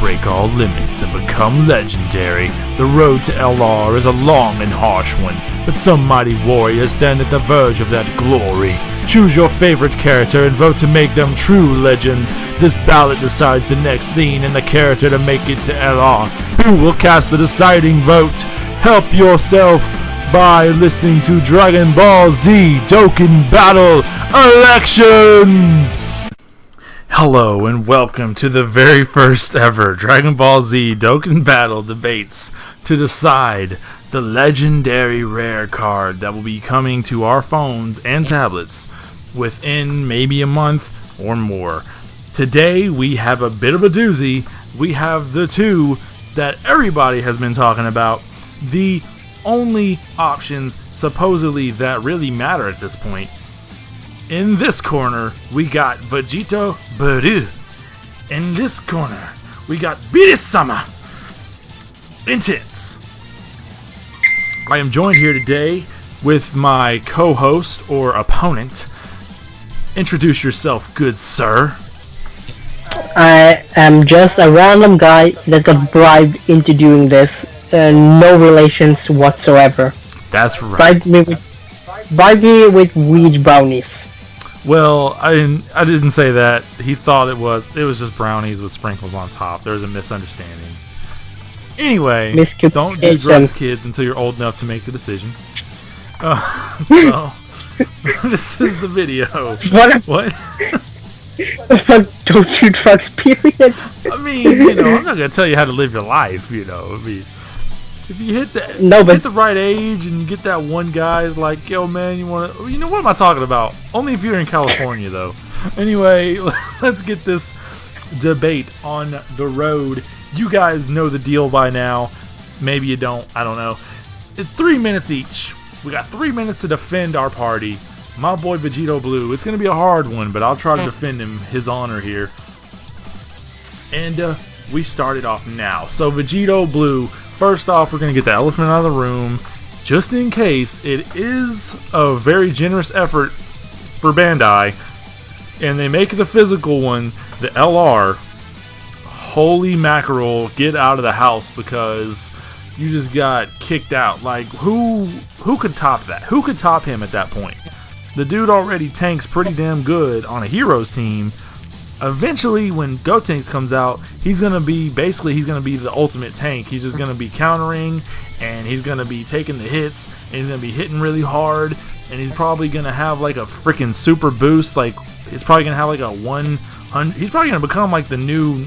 break all limits and become legendary. The road to LR is a long and harsh one, but some mighty warriors stand at the verge of that glory. Choose your favorite character and vote to make them true legends. This ballot decides the next scene and the character to make it to LR. Who will cast the deciding vote? Help yourself by listening to DragonBallZ Dokkan Battle Elections! Hello and welcome to the very first ever DragonBallZ Dokkan Battle debates to decide the legendary rare card that will be coming to our phones and tablets within maybe a month or more. Today we have a bit of a doozy. We have the two that everybody has been talking about, the only options supposedly that really matter at this point. In this corner, we got Vegeto Beerus. In this corner, we got Beerus-sama. Intense. I am joined here today with my co-host or opponent. Introduce yourself, good sir. I am just a random guy that got bribed into doing this. No relations whatsoever. That's right. Bribe me with weed brownies. Well, I didn't say that. He thought it was just brownies with sprinkles on top. There was a misunderstanding. Anyway, don't do drugs, kids, until you're old enough to make the decision. So, this is the video. What? Don't do drugs, period. I mean, I'm not going to tell you how to live your life, I mean, if you hit the right age and get that one guy's like, yo man, what am I talking about? Only if you're in California though. Anyway, let's get this debate on the road. You guys know the deal by now. Maybe you don't. I don't know. It's 3 minutes each. We got 3 minutes to defend our party. My boy Vegeto Blue. It's going to be a hard one, but I'll try to defend his honor here. And we started off now. So Vegeto Blue. First off, we're going to get the elephant out of the room, just in case. It is a very generous effort for Bandai, and they make the physical one, the LR. Holy mackerel, get out of the house, because you just got kicked out. Like, who could top that? Who could top him at that point? The dude already tanks pretty damn good on a heroes team. Eventually, when Gotenks comes out, he's gonna be the ultimate tank. He's just gonna be countering, and he's gonna be taking the hits, and he's gonna be hitting really hard, and he's probably gonna have like a freaking super boost. Like, he's probably gonna have like a 100. He's probably gonna become like the new,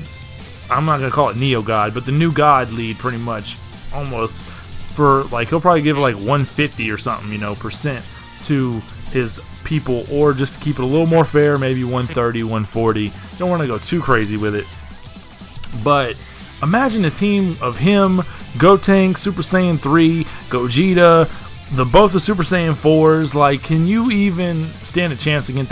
I'm not gonna call it Neo God, but the new God lead, pretty much, almost. For like, he'll probably give it like 150 or something, percent to his people, or just to keep it a little more fair, maybe 130, 140. Don't want to go too crazy with it. But imagine a team of him, Gotenks, Super Saiyan 3, Gogeta, both the Super Saiyan 4s. Like, can you even stand a chance against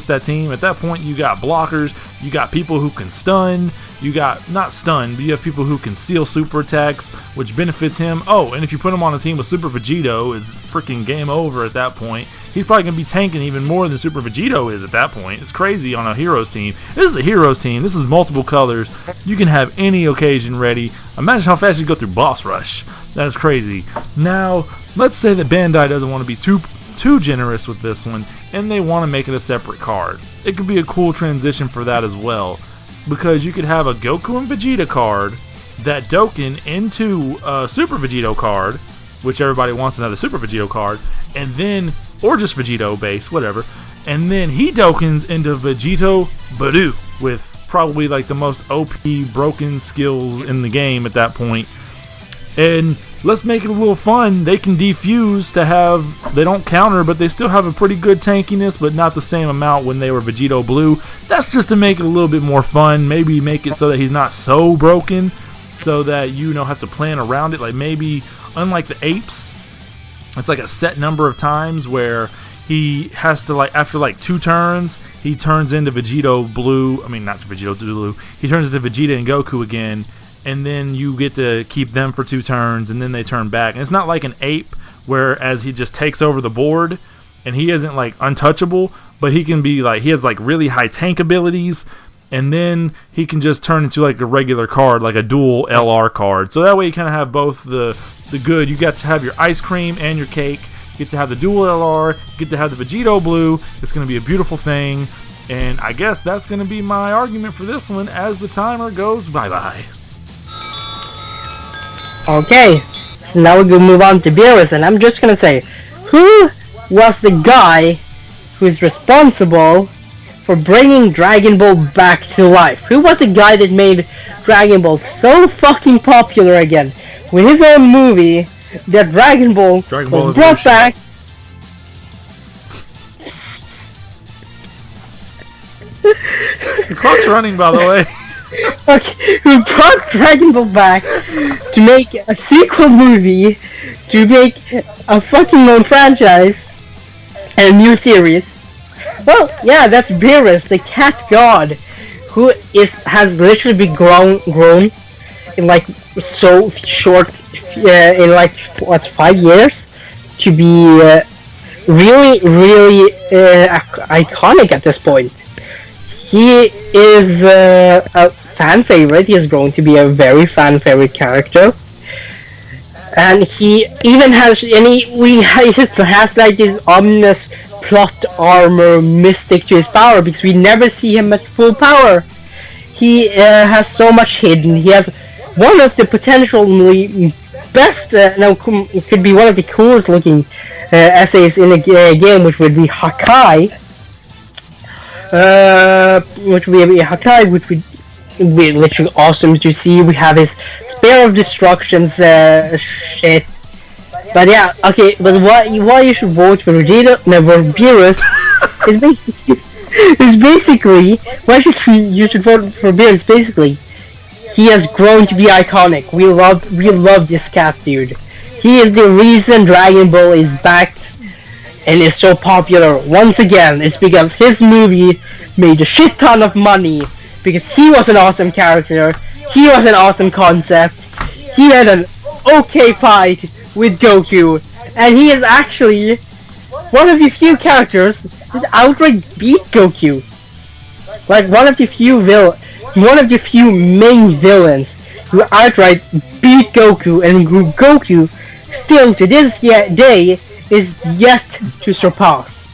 that team? At that point, you got blockers, you got people who can stun, you got, not stun, but you have people who can seal super attacks, which benefits him. Oh, and if you put him on a team with Super Vegeto, it's freaking game over at that point. He's probably going to be tanking even more than Super Vegeto is at that point. It's crazy on a heroes team. This is a heroes team. This is multiple colors. You can have any occasion ready. Imagine how fast you go through boss rush. That is crazy. Now, let's say that Bandai doesn't want to be too generous with this one, and they want to make it a separate card. It could be a cool transition for that as well, because you could have a Goku and Vegeta card that Dokkan into a Super Vegeto card, which everybody wants another Super Vegeto card, and then, or just Vegeto base, whatever, and then he Dokkans into Vegeto Beerus with probably like the most OP broken skills in the game at that point. And let's make it a little fun. They can defuse to have, they don't counter, but they still have a pretty good tankiness, but not the same amount when they were Vegeto Blue. That's just to make it a little bit more fun. Maybe make it so that he's not so broken, so that you don't have to plan around it. Like, maybe, unlike the apes, it's like a set number of times where he has to, like, after like 2 turns, he turns into Vegeto Blue. I mean, not Vegeto Blue. He turns into Vegeta and Goku again, and then you get to keep them for 2 turns, and then they turn back. And it's not like an ape, whereas he just takes over the board, and he isn't like untouchable, but he can be like, he has like really high tank abilities, and then he can just turn into like a regular card, like a dual LR card. So that way you kind of have both the good. You got to have your ice cream and your cake. You get to have the dual LR. You get to have the Vegeto Blue. It's going to be a beautiful thing. And I guess that's going to be my argument for this one as the timer goes bye-bye. Okay, so now we're going to move on to Beerus, and I'm just going to say, who was the guy who's responsible for bringing Dragon Ball back to life? Who was the guy that made Dragon Ball so fucking popular again? With his own movie, that Dragon Ball was brought back. The clock's running, by the way. Okay, who brought Dragon Ball back to make a sequel movie, to make a fucking known franchise, and a new series. Well, yeah, that's Beerus, the cat god, who has literally been grown in like so short, in like what, 5 years, to be really iconic at this point. He is a fan favorite. He is going to be a very fan favorite character, and he even has he has like this ominous plot armor mystic to his power, because we never see him at full power. He has so much hidden. He has one of the potentially best, it could be one of the coolest looking essays in the game, which would be Hakai. Which would be Hakai, which would be literally awesome to see. We have his Spear of Destructions shit. But yeah, okay, but why you should vote for Vegeto, no, for Beerus is basically why you should vote for Beerus. Basically, he has grown to be iconic. We love this cat dude. He is the reason Dragon Ball is back and is so popular once again. It's because his movie made a shit ton of money, because he was an awesome character, he was an awesome concept, he had an okay fight with Goku, and he is actually one of the few characters that outright beat Goku. Like one of the few main villains who outright beat Goku, and who Goku still to this day is yet to surpass.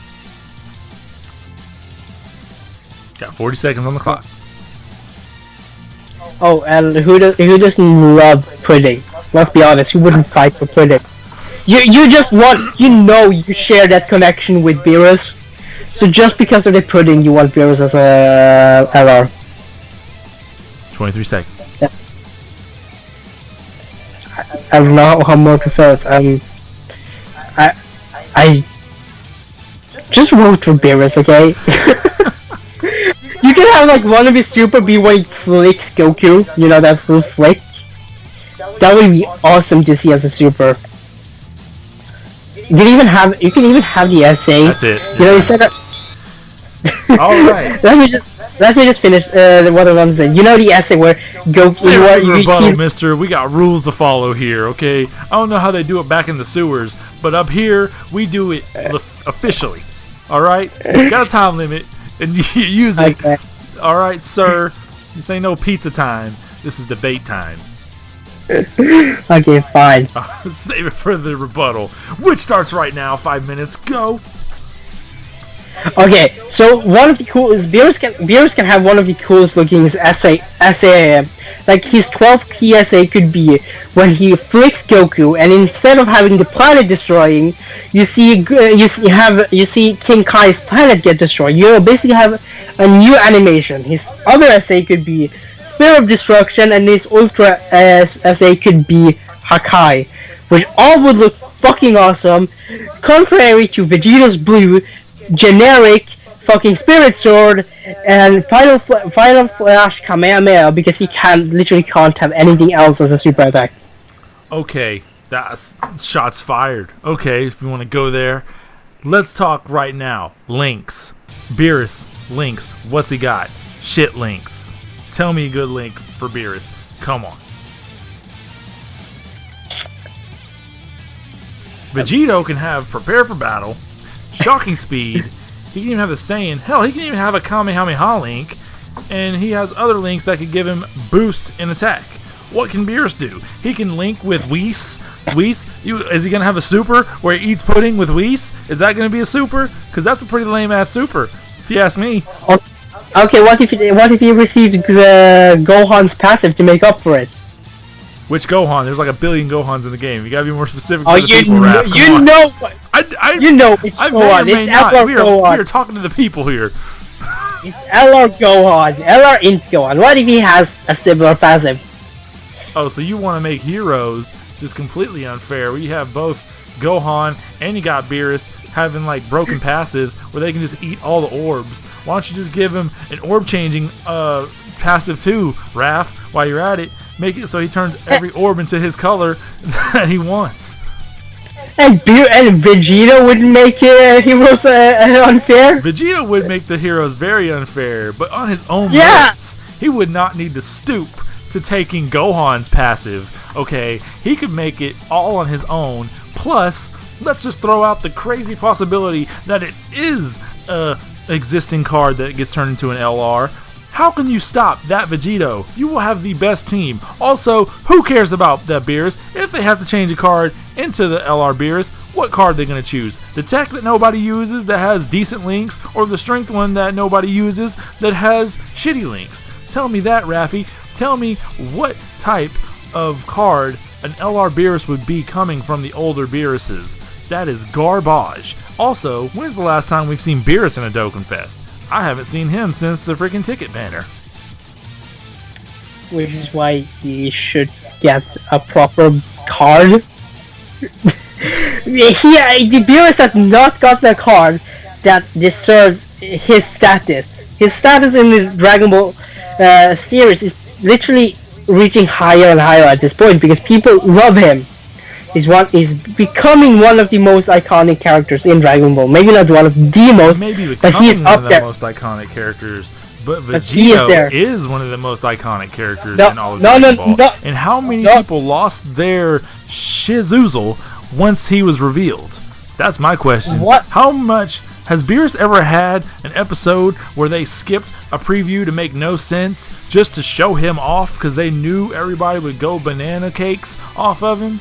Got 40 seconds on the clock. Oh, and who doesn't love pudding? Let's be honest, who wouldn't fight for pudding? You just want, you share that connection with Beerus, so just because of the pudding, you want Beerus as a LR. 23 seconds. Yeah. I don't know how more to feel it. I just vote for Beerus, okay? You can have like one of his super be when he flicks Goku, that full flick. That would be awesome to see as a super. You can even have the essay. That's it. Instead of Alright. Let me just finish what I want to say. The essay where Goku rebuttal, mister. We got rules to follow here, okay? I don't know how they do it back in the sewers, but up here we do it officially. Alright? Got a time limit, and you use it. Okay. Alright, sir. This ain't no pizza time. This is debate time. Okay, fine. Save it for the rebuttal, which starts right now. 5 minutes, go. Okay, so one of the coolest Beerus can have one of the coolest looking essay. Like his 12th key essay could be when he flicks Goku, and instead of having the planet destroying, you see King Kai's planet get destroyed. You basically have a new animation. His other essay could be Spear of Destruction, and his Ultra essay could be Hakai, which all would look fucking awesome, contrary to Vegeta's blue, generic fucking Spirit Sword, and Final Flash Kamehameha, because he literally can't have anything else as a super attack. Okay, that's shots fired. Okay, if you want to go there, let's talk right now. Links. Beerus, links. What's he got? Shit links. Tell me a good link for Beerus. Come on. Vegeto can have Prepare for Battle, Shocking Speed, he can even have the Saiyan, hell, he can even have a Kamehameha link, and he has other links that could give him boost in attack. What can Beerus do? He can link with Whis. Is he going to have a super where he eats pudding with Whis? Is that going to be a super? Because that's a pretty lame-ass super, if you ask me. Okay, what if he received Gohan's passive to make up for it? Which Gohan? There's like 1 billion Gohans in the game. You gotta be more specific. Oh, to the people, Raph. you know what? You know which Gohan. It's LR Gohan. We are talking to the people here. It's LR Gohan. LR Int Gohan. What if he has a similar passive? Oh, so you want to make Heroes just completely unfair, where you have both Gohan and you got Beerus having like broken passives where they can just eat all the orbs. Why don't you just give him an orb changing passive too, Raph, while you're at it? Make it so he turns every orb into his color that he wants. And Vegeta would make Heroes unfair? Vegeta would make the Heroes very unfair, but on his own merits, he would not need to stoop to taking Gohan's passive, okay? He could make it all on his own. Plus, let's just throw out the crazy possibility that it is a existing card that gets turned into an LR. How can you stop that Vegeto? You will have the best team. Also, who cares about that Beerus? If they have to change a card into the LR Beerus, what card are they going to choose? The tech that nobody uses that has decent links, or the strength one that nobody uses that has shitty links? Tell me that, Raffi. Tell me what type of card an LR Beerus would be coming from the older Beeruses. That is garbage. Also, when's the last time we've seen Beerus in a Dokkan Fest? I haven't seen him since the freaking ticket banner. Which is why he should get a proper card. Beerus has not gotten a card that deserves his status. His status in the Dragon Ball series is literally reaching higher and higher at this point because people love him. He's becoming one of the most iconic characters in Dragon Ball. Maybe not one of the most, but he's up there. Most iconic characters. But Vegeto is one of the most iconic characters in all of Dragon Ball. And how many people lost their shizoozle once he was revealed? That's my question. What? How much has Beerus ever had an episode where they skipped a preview to make no sense just to show him off because they knew everybody would go banana cakes off of him?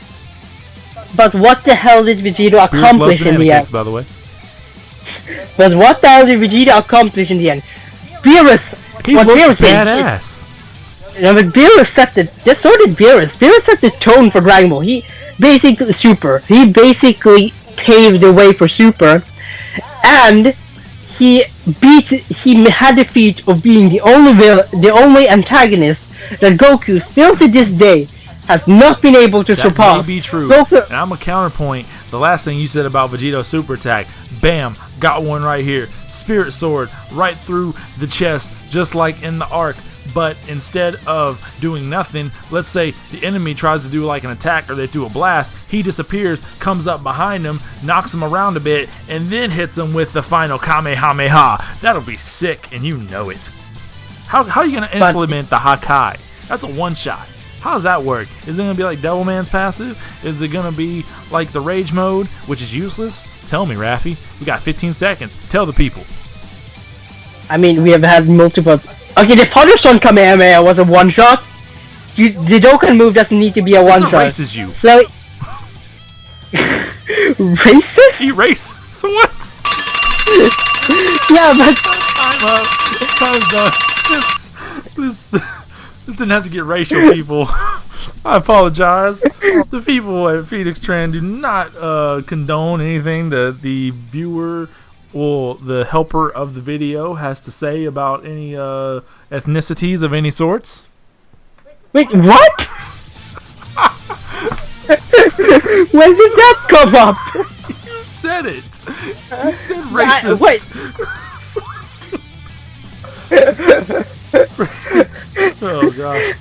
But what the hell did Vegeto accomplish in the end? By the way. But what the hell did Vegeto accomplish in the end? Beerus! He looked badass. But Beerus set the... So did Beerus. Beerus set the tone for Dragon Ball. He basically paved the way for Super. And he had the feat of being the only antagonist that Goku, still to this day, has not been able to surpass. That may be true. Goku, and I'm a counterpoint. The last thing you said about Vegeto's super attack. Bam! Got one right here. Spirit Sword right through the chest, just like in the arc. But instead of doing nothing, let's say the enemy tries to do like an attack or they do a blast, he disappears, comes up behind him, knocks him around a bit, and then hits him with the final Kamehameha. That'll be sick, and you know it. How are you going to implement the Hakai? That's a one-shot. How does that work? Is it going to be like Devilman's passive? Is it going to be like the Rage mode, which is useless? Tell me, Raffi. We got 15 seconds. Tell the people. I mean, we have had multiple... Okay, the Father-Son Kamehameha was a one-shot. The Dokkan move doesn't need to be a one-shot. It erases you. So... Racist? He races? What? Yeah, but... Time up. Time's up. This didn't have to get racial, people. I apologize. The people at Phoenix Tran do not condone anything that the viewer... Well, the helper of the video has to say about any ethnicities of any sorts. Wait, what? When did that come up? You said it. You said racist. Wait. Oh gosh.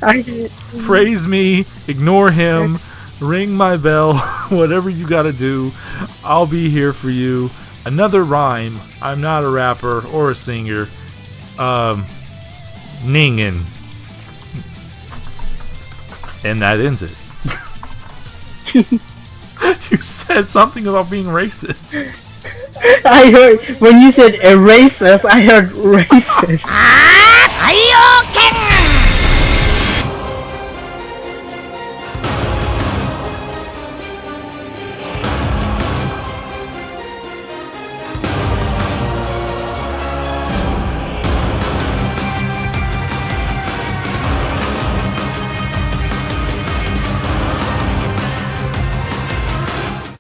Praise me. Ignore him. Ring my bell. Whatever you gotta do, I'll be here for you. Another rhyme. I'm not a rapper or a singer. Ningen. And that ends it. You said something about being racist. I heard, when you said a racist, I heard racist.